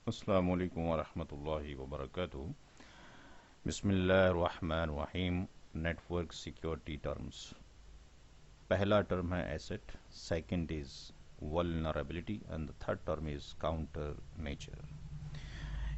अस्सलामु अलैकुम वरहमतुल्लाहि वबरकातुहू। बिस्मिल्लाहिर्रहमानिर्रहीम। Network security terms. पहला टर्म है asset, second is vulnerability and the third term is counter measure.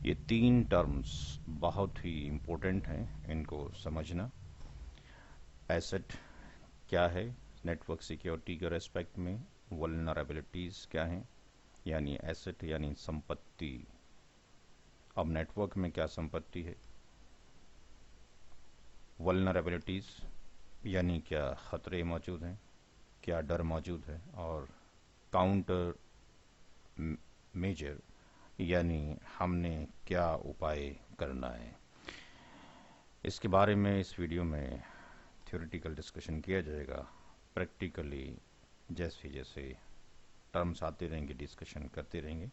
ये तीन टर्म्स बहुत ही इम्पोर्टेंट हैं, इनको समझना। एसेट क्या है नेटवर्क सिक्योरिटी के रेस्पेक्ट में, वल्नरेबिलिटीज क्या हैं, यानी एसेट यानी संपत्ति। अब नेटवर्क में क्या संपत्ति है, वल्नरेबिलिटीज यानी क्या खतरे मौजूद हैं, क्या डर मौजूद है, और काउंटर मेजर यानी हमने क्या उपाय करना है। इसके बारे में इस वीडियो में थ्योरेटिकल डिस्कशन किया जाएगा। प्रैक्टिकली जैसे जैसे टर्म्स आते रहेंगे डिस्कशन करते रहेंगे।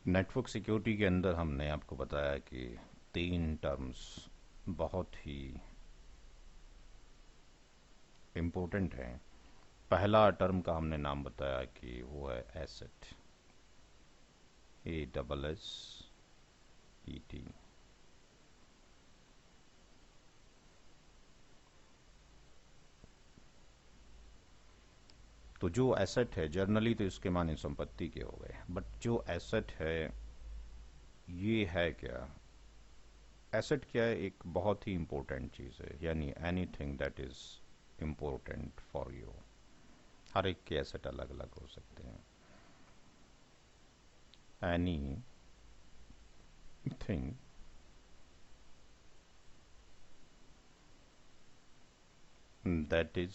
नेटवर्क सिक्योरिटी के अंदर हमने आपको बताया कि तीन टर्म्स बहुत ही इम्पोर्टेंट हैं। पहला टर्म का हमने नाम बताया कि वो है एसेट, ASSET। तो जो एसेट है जनरली तो इसके माने संपत्ति के हो गए, बट जो एसेट है ये है क्या। एसेट क्या है, एक बहुत ही इंपॉर्टेंट चीज है, यानी anything that is important for you. हर एक के एसेट अलग अलग हो सकते हैं। Anything that is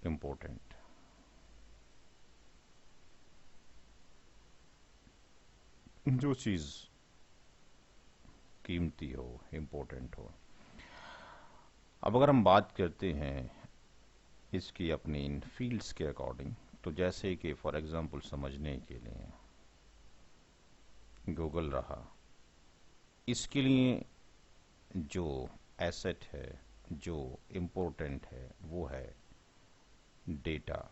important, जो चीज कीमती हो, इम्पोर्टेंट हो। अब अगर हम बात करते हैं इसकी अपनी इन फील्ड्स के अकॉर्डिंग, तो जैसे कि फॉर एग्जांपल समझने के लिए गूगल रहा, इसके लिए जो एसेट है, जो इम्पोर्टेंट है, वो है डेटा।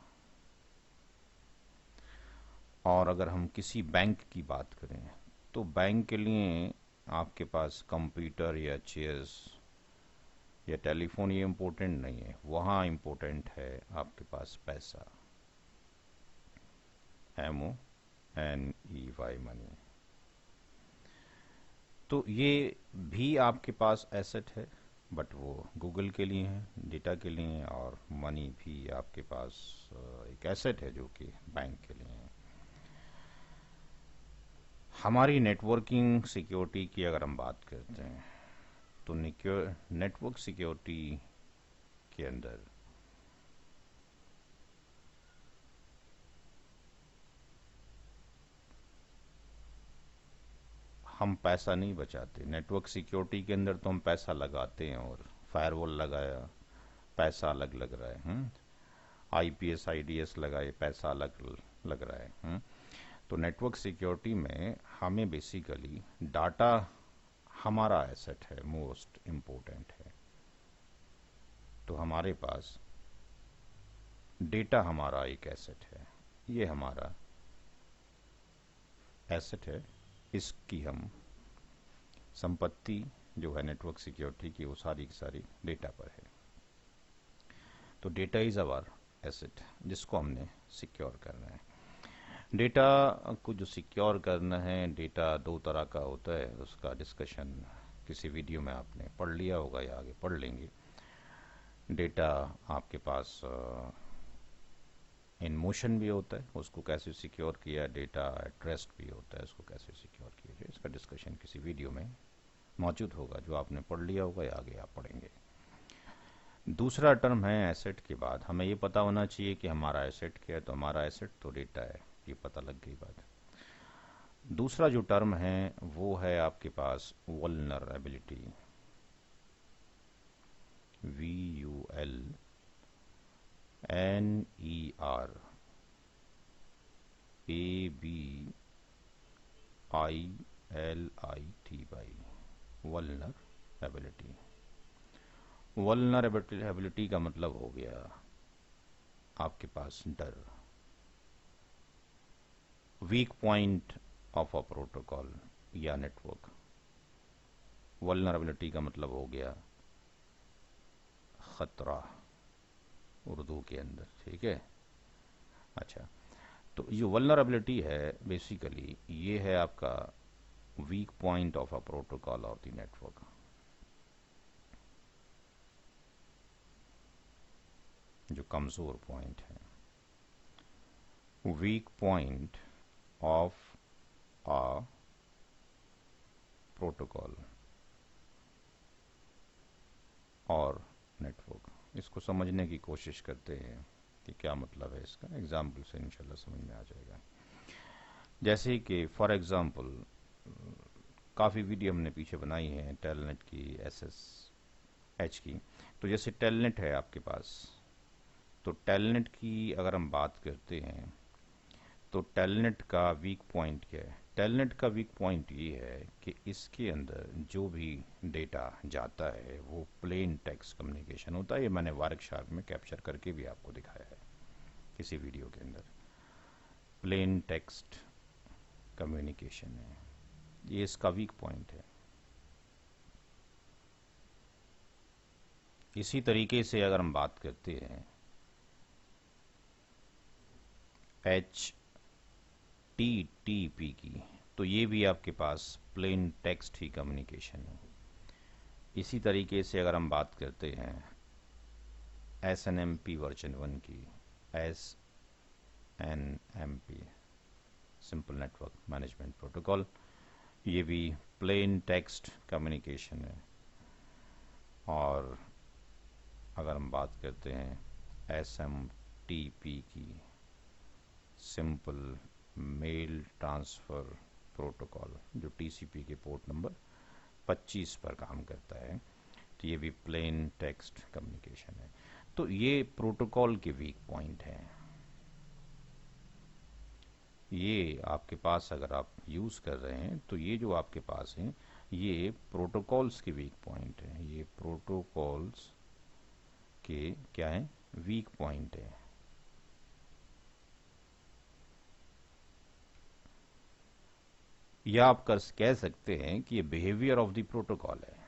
और अगर हम किसी बैंक की बात करें तो बैंक के लिए आपके पास कंप्यूटर या चेयर्स या टेलीफोन ये इम्पोर्टेंट नहीं है, वहाँ इम्पोर्टेंट है आपके पास पैसा, MONEY, मनी। तो ये भी आपके पास एसेट है, बट वो गूगल के लिए है, डेटा के लिए है, और मनी भी आपके पास एक एसेट है जो कि बैंक के लिए है। हमारी नेटवर्किंग सिक्योरिटी की अगर हम बात करते हैं तो नेटवर्क सिक्योरिटी के अंदर हम पैसा नहीं बचाते। नेटवर्क सिक्योरिटी के अंदर तो हम पैसा लगाते हैं, और फायरवॉल लगाया पैसा अलग लग रहा है, IPS IDS लगाए पैसा अलग लग रहा है, तो नेटवर्क सिक्योरिटी में हमें बेसिकली डाटा हमारा एसेट है, मोस्ट इम्पोर्टेंट है। तो हमारे पास डेटा हमारा एक एसेट है, ये हमारा एसेट है। इसकी हम संपत्ति जो है नेटवर्क सिक्योरिटी की, वो सारी की सारी डेटा पर है। तो डेटा इज अवर एसेट जिसको हमने सिक्योर करना है। डेटा को जो सिक्योर करना है, डेटा दो तरह का होता है, उसका डिस्कशन किसी वीडियो में आपने पढ़ लिया होगा या आगे पढ़ लेंगे। डेटा आपके पास इन मोशन भी होता है, उसको कैसे सिक्योर किया, डेटा एट रेस्ट भी होता है, उसको कैसे सिक्योर किया जाए, इसका डिस्कशन किसी वीडियो में मौजूद होगा जो आपने पढ़ लिया होगा या आगे आप पढ़ेंगे। दूसरा टर्म है एसेट के बाद हमें ये पता होना चाहिए कि हमारा एसेट क्या है, तो हमारा एसेट तो डेटा है, ये पता लग गई बात। दूसरा जो टर्म है वो है आपके पास वल्नरेबिलिटी, VULNERABILITY, वल्नर वल्नरेबिलिटी। वल्नरेबिलिटी का मतलब हो गया आपके पास डर, weak point of a protocol या नेटवर्क। वल्नरेबिलिटी का मतलब हो गया खतरा उर्दू के अंदर, ठीक है। अच्छा, तो ये वल्नरेबिलिटी है बेसिकली, ये है आपका weak point of a protocol और द नेटवर्क। जो कमजोर पॉइंट है, weak point of a protocol और नेटवर्क। इसको समझने की कोशिश करते हैं कि क्या मतलब है इसका। एग्जाम्पल से इंशाल्लाह समझ में आ जाएगा। जैसे कि फॉर एग्जाम्पल काफ़ी वीडियो हमने पीछे बनाई है टेलनेट की, SSH की। तो जैसे टेलनेट है आपके पास, तो टेलनेट की अगर हम बात करते हैं तो टेलनेट का वीक पॉइंट क्या है? टेलनेट का वीक पॉइंट ये है कि इसके अंदर जो भी डेटा जाता है वो प्लेन टेक्स्ट कम्युनिकेशन होता है। ये मैंने वर्कशॉप में कैप्चर करके भी आपको दिखाया है किसी वीडियो के अंदर। प्लेन टेक्स्ट कम्युनिकेशन है, ये इसका वीक पॉइंट है। इसी तरीके से अगर हम बात करते हैं HTTP की, तो ये भी आपके पास प्लेन टेक्स्ट ही कम्युनिकेशन है। इसी तरीके से अगर हम बात करते हैं SNMP वर्जन 1 की, SNMP simple network management protocol, ये भी प्लेन टेक्स्ट कम्युनिकेशन है। और अगर हम बात करते हैं SMTP की, सिंपल मेल ट्रांसफ़र प्रोटोकॉल, जो TCP के पोर्ट नंबर 25 पर काम करता है, तो ये भी प्लेन टेक्स्ट कम्युनिकेशन है। तो ये प्रोटोकॉल के वीक पॉइंट हैं। ये आपके पास अगर आप यूज़ कर रहे हैं तो ये जो आपके पास हैं ये प्रोटोकॉल्स के वीक पॉइंट हैं। ये प्रोटोकॉल्स के क्या हैं? वीक पॉइंट है। या आप कह सकते हैं कि ये बिहेवियर ऑफ द प्रोटोकॉल है।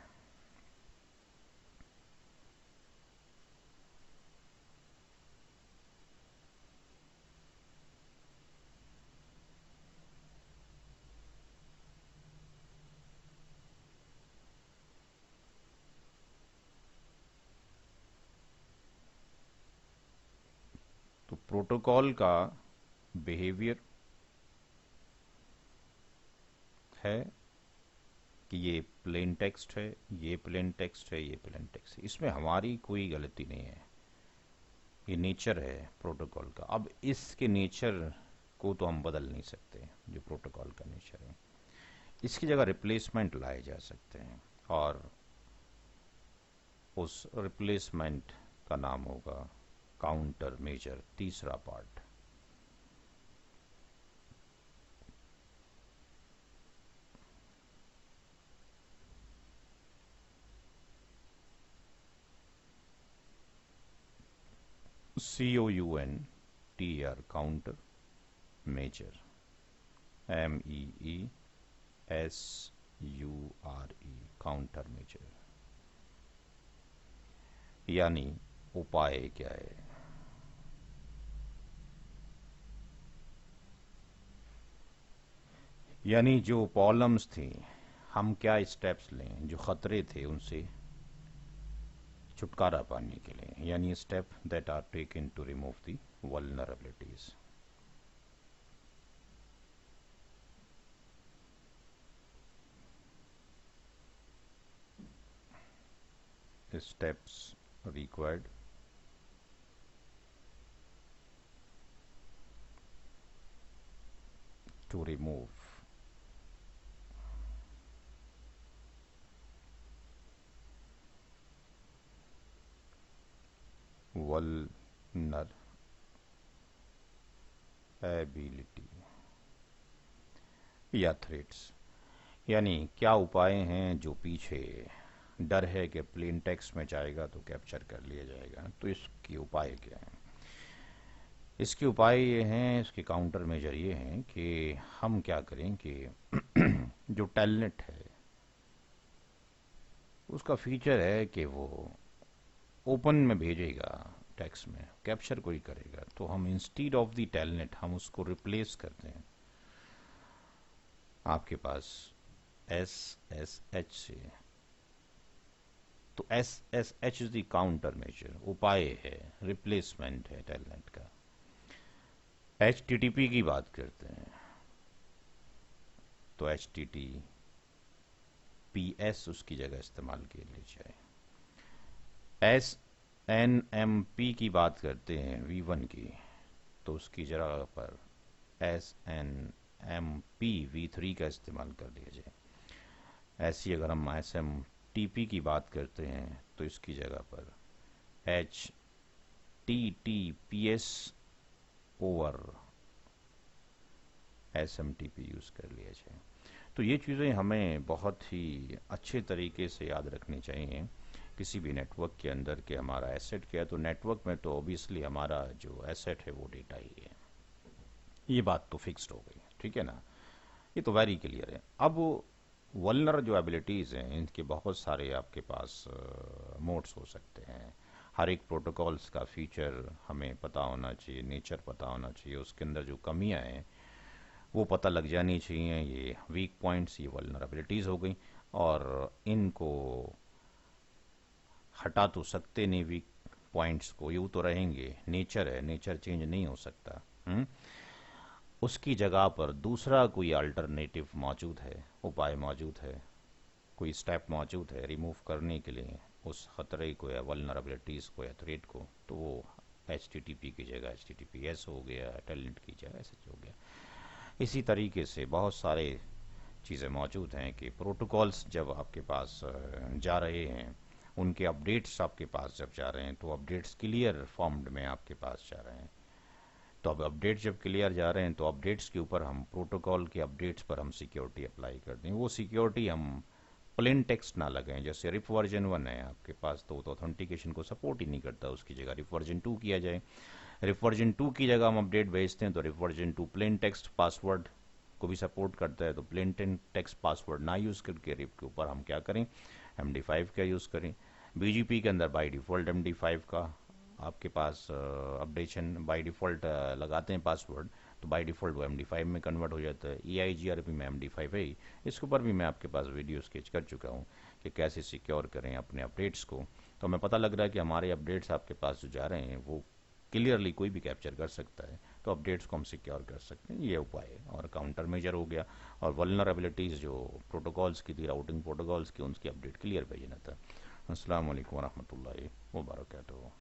तो प्रोटोकॉल का बिहेवियर है कि ये प्लेन टेक्स्ट है, ये प्लेन टेक्स्ट है, ये प्लेन टेक्स्ट है। इसमें हमारी कोई गलती नहीं है, ये नेचर है प्रोटोकॉल का। अब इसके नेचर को तो हम बदल नहीं सकते, जो प्रोटोकॉल का नेचर है। इसकी जगह रिप्लेसमेंट लाए जा सकते हैं और उस रिप्लेसमेंट का नाम होगा काउंटर मेजर, तीसरा part. COUNTER, counter measure, MEESURE, counter measure. यानी उपाय क्या है? यानी जो प्रॉब्लम्स थी, हम क्या स्टेप्स लें जो खतरे थे उनसे छुटकारा पाने के लिए, यानी step that are taken to remove the vulnerabilities. Steps required to remove vulnerability या थ्रेट्स। यानी क्या उपाय हैं जो पीछे डर है कि प्लेन टेक्स्ट में जाएगा तो कैप्चर कर लिया जाएगा। तो इसके उपाय क्या हैं? इसके उपाय ये हैं, इसके काउंटर मेजर ये हैं कि हम क्या करें कि जो टेलनेट है उसका फीचर है कि वो ओपन में भेजेगा, टेक्स्ट में कैप्चर कोई करेगा, तो हम इंस्टीड ऑफ द टेलनेट हम उसको रिप्लेस करते हैं आपके पास SSH से। तो SSH is the counter measure, उपाय है, रिप्लेसमेंट है टेलनेट का। HTTP की बात करते हैं तो HTTPS उसकी जगह इस्तेमाल की ली जाए। SNMP की बात करते हैं V1 की, तो उसकी जगह पर SNMP V3 का इस्तेमाल कर लिया जाए। ऐसी अगर हम SMTP की बात करते हैं तो इसकी जगह पर HTTPS ओवर SMTP यूज़ कर लिया जाए। तो ये चीज़ें हमें बहुत ही अच्छे तरीके से याद रखनी चाहिए किसी भी नेटवर्क के अंदर कि हमारा एसेट क्या है। तो नेटवर्क में तो ऑब्वियसली हमारा जो एसेट है वो डेटा ही है, ये बात तो फिक्स्ड हो गई, ठीक है ना, ये तो वेरी क्लियर है। अब वल्नर जो एबिलिटीज़ हैं इनके बहुत सारे आपके पास मोड्स हो सकते हैं। हर एक प्रोटोकॉल्स का फीचर हमें पता होना चाहिए, नेचर पता होना चाहिए, उसके अंदर जो कमियां हैं वो पता लग जानी चाहिए। ये वीक पॉइंट्स, ये वल्नरेबिलिटीज़ हो गई, और इनको हटा तो सकते नहीं वीक पॉइंट्स को, यूँ तो रहेंगे, नेचर है, नेचर चेंज नहीं हो सकता। उसकी जगह पर दूसरा कोई अल्टरनेटिव मौजूद है, उपाय मौजूद है, कोई स्टेप मौजूद है रिमूव करने के लिए उस खतरे को या वल्नरेबिलिटीज़ को या थ्रेट को, तो वो HTTP की जगह HTTPS हो गया, टेलनेट की जगह SSH हो गया। इसी तरीके से बहुत सारे चीज़ें मौजूद हैं कि प्रोटोकॉल्स जब आपके पास जा रहे हैं, उनके अपडेट्स आपके पास जब जा रहे हैं तो अपडेट्स क्लियर फॉर्म्ड में आपके पास जा रहे हैं। तो अब अपडेट्स जब क्लियर जा रहे हैं तो अपडेट्स के ऊपर हम, प्रोटोकॉल के अपडेट्स पर हम सिक्योरिटी अप्लाई कर दें। वो सिक्योरिटी हम प्लेन टेक्स्ट ना लगाएं। जैसे रिप वर्जन 1 है आपके पास तो ऑथेंटिकेशन को सपोर्ट ही नहीं करता, उसकी जगह रिप वर्जन 2 किया जाए। रिप वर्जन 2 की जगह हम अपडेट भेजते हैं तो RIP version 2 plain text password को भी सपोर्ट करता है, तो प्लेन टेक्स्ट पासवर्ड ना यूज़ करके रिप के ऊपर हम क्या करें, MD5 का यूज़ करें। BGP के अंदर बाय डिफ़ॉल्ट MD5 का आपके पास अपडेशन बाय डिफ़ॉल्ट लगाते हैं पासवर्ड, तो बाय डिफ़ॉल्ट वो MD5 में कन्वर्ट हो जाता है। EIGRP में MD5 है ही। इसके ऊपर भी मैं आपके पास वीडियो स्केच कर चुका हूँ कि कैसे सिक्योर करें अपने अपडेट्स को। तो हमें पता लग रहा है कि हमारे अपडेट्स आपके पास जो जा रहे हैं वो क्लियरली कोई भी कैप्चर कर सकता है, तो अपडेट्स को हम सिक्योर कर सकते हैं। ये उपाय है, और काउंटर मेजर हो गया। और वल्नरेबिलिटीज़ जो प्रोटोकॉल्स की थी, राउटिंग प्रोटोकॉल्स की, उनकी अपडेट क्लियर भेजना था। अस्सलाम वालेकुम वरहमतुल्लाहि वबरकातुहू।